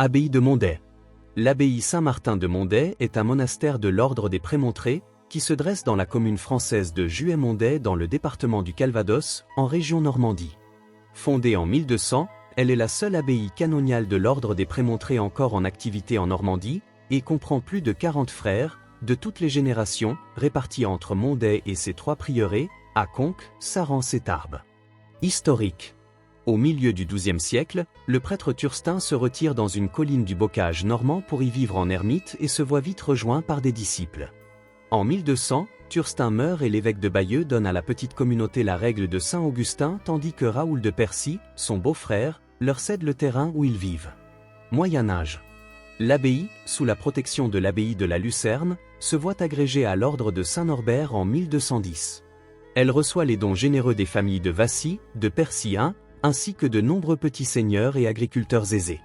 Abbaye de Mondet. L'abbaye Saint-Martin de Mondet est un monastère de l'ordre des Prémontrés, qui se dresse dans la commune française de Juet-Mondet dans le département du Calvados, en région Normandie. Fondée en 1200, elle est la seule abbaye canoniale de l'ordre des Prémontrés encore en activité en Normandie, et comprend plus de 40 frères, de toutes les générations, répartis entre Mondet et ses 3 prieurés, à Conques, Sarrance et Tarbes. Historique. Au milieu du XIIe siècle, le prêtre Turstin se retire dans une colline du bocage normand pour y vivre en ermite et se voit vite rejoint par des disciples. En 1200, Turstin meurt et l'évêque de Bayeux donne à la petite communauté la règle de Saint-Augustin tandis que Raoul de Percy, son beau-frère, leur cède le terrain où ils vivent. Moyen Âge. L'abbaye, sous la protection de l'abbaye de la Lucerne, se voit agrégée à l'ordre de Saint-Norbert en 1210. Elle reçoit les dons généreux des familles de Vassy, de Percy I, ainsi que de nombreux petits seigneurs et agriculteurs aisés.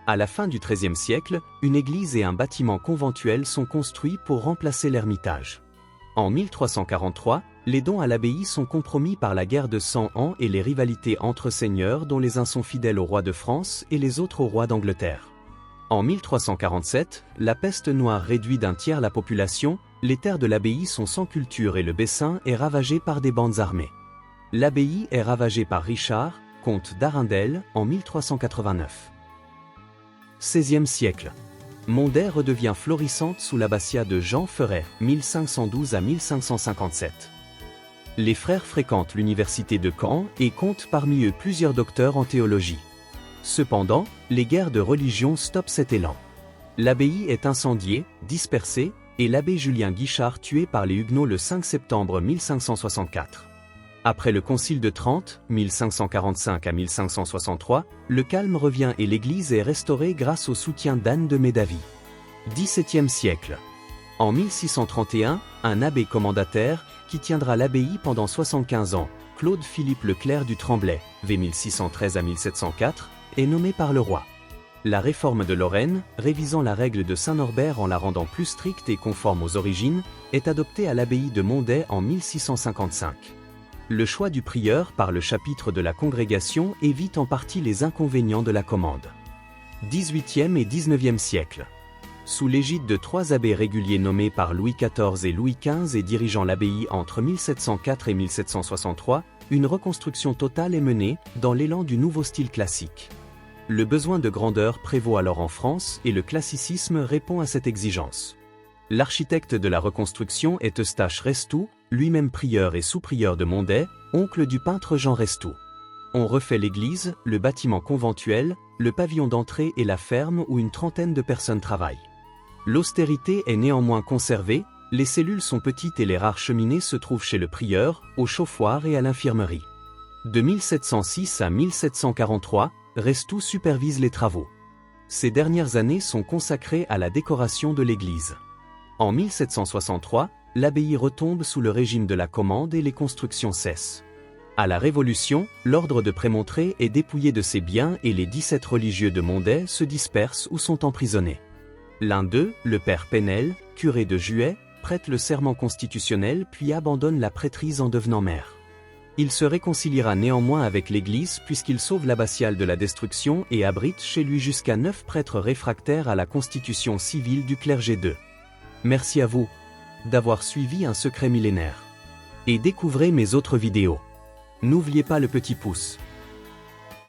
À la fin du XIIIe siècle, une église et un bâtiment conventuel sont construits pour remplacer l'ermitage. En 1343, les dons à l'abbaye sont compromis par la guerre de 100 ans et les rivalités entre seigneurs dont les uns sont fidèles au roi de France et les autres au roi d'Angleterre. En 1347, la peste noire réduit d'un tiers la population, les terres de l'abbaye sont sans culture et le Bessin est ravagé par des bandes armées. L'abbaye est ravagée par Richard, comte d'Arundel, en 1389. XVIe siècle. Mondet redevient florissante sous l'abbatiat de Jean Ferret, 1512 à 1557. Les frères fréquentent l'université de Caen et comptent parmi eux plusieurs docteurs en théologie. Cependant, les guerres de religion stoppent cet élan. L'abbaye est incendiée, dispersée, et l'abbé Julien Guichard tué par les Huguenots le 5 septembre 1564. Après le Concile de Trente, 1545 à 1563, le calme revient et l'église est restaurée grâce au soutien d'Anne de Médavy. XVIIe siècle. En 1631, un abbé commendataire, qui tiendra l'abbaye pendant 75 ans, Claude-Philippe Leclerc du Tremblay, v. 1613 à 1704, est nommé par le roi. La réforme de Lorraine, révisant la règle de Saint-Norbert en la rendant plus stricte et conforme aux origines, est adoptée à l'abbaye de Mondet en 1655. Le choix du prieur par le chapitre de la congrégation évite en partie les inconvénients de la commande. XVIIIe et XIXe siècle. Sous l'égide de 3 abbés réguliers nommés par Louis XIV et Louis XV et dirigeant l'abbaye entre 1704 et 1763, une reconstruction totale est menée, dans l'élan du nouveau style classique. Le besoin de grandeur prévaut alors en France et le classicisme répond à cette exigence. L'architecte de la reconstruction est Eustache Restou, lui-même prieur et sous-prieur de Mondet, oncle du peintre Jean Restou. On refait l'église, le bâtiment conventuel, le pavillon d'entrée et la ferme où une trentaine de personnes travaillent. L'austérité est néanmoins conservée, les cellules sont petites et les rares cheminées se trouvent chez le prieur, au chauffoir et à l'infirmerie. De 1706 à 1743, Restou supervise les travaux. Ces dernières années sont consacrées à la décoration de l'église. En 1763, l'abbaye retombe sous le régime de la commande et les constructions cessent. À la Révolution, l'ordre de Prémontrés est dépouillé de ses biens et les 17 religieux de Mondet se dispersent ou sont emprisonnés. L'un d'eux, le père Penel, curé de Juet, prête le serment constitutionnel puis abandonne la prêtrise en devenant maire. Il se réconciliera néanmoins avec l'Église puisqu'il sauve l'abbatiale de la destruction et abrite chez lui jusqu'à 9 prêtres réfractaires à la constitution civile du clergé d'eux. Merci à vous d'avoir suivi un secret millénaire. Et découvrez mes autres vidéos. N'oubliez pas le petit pouce.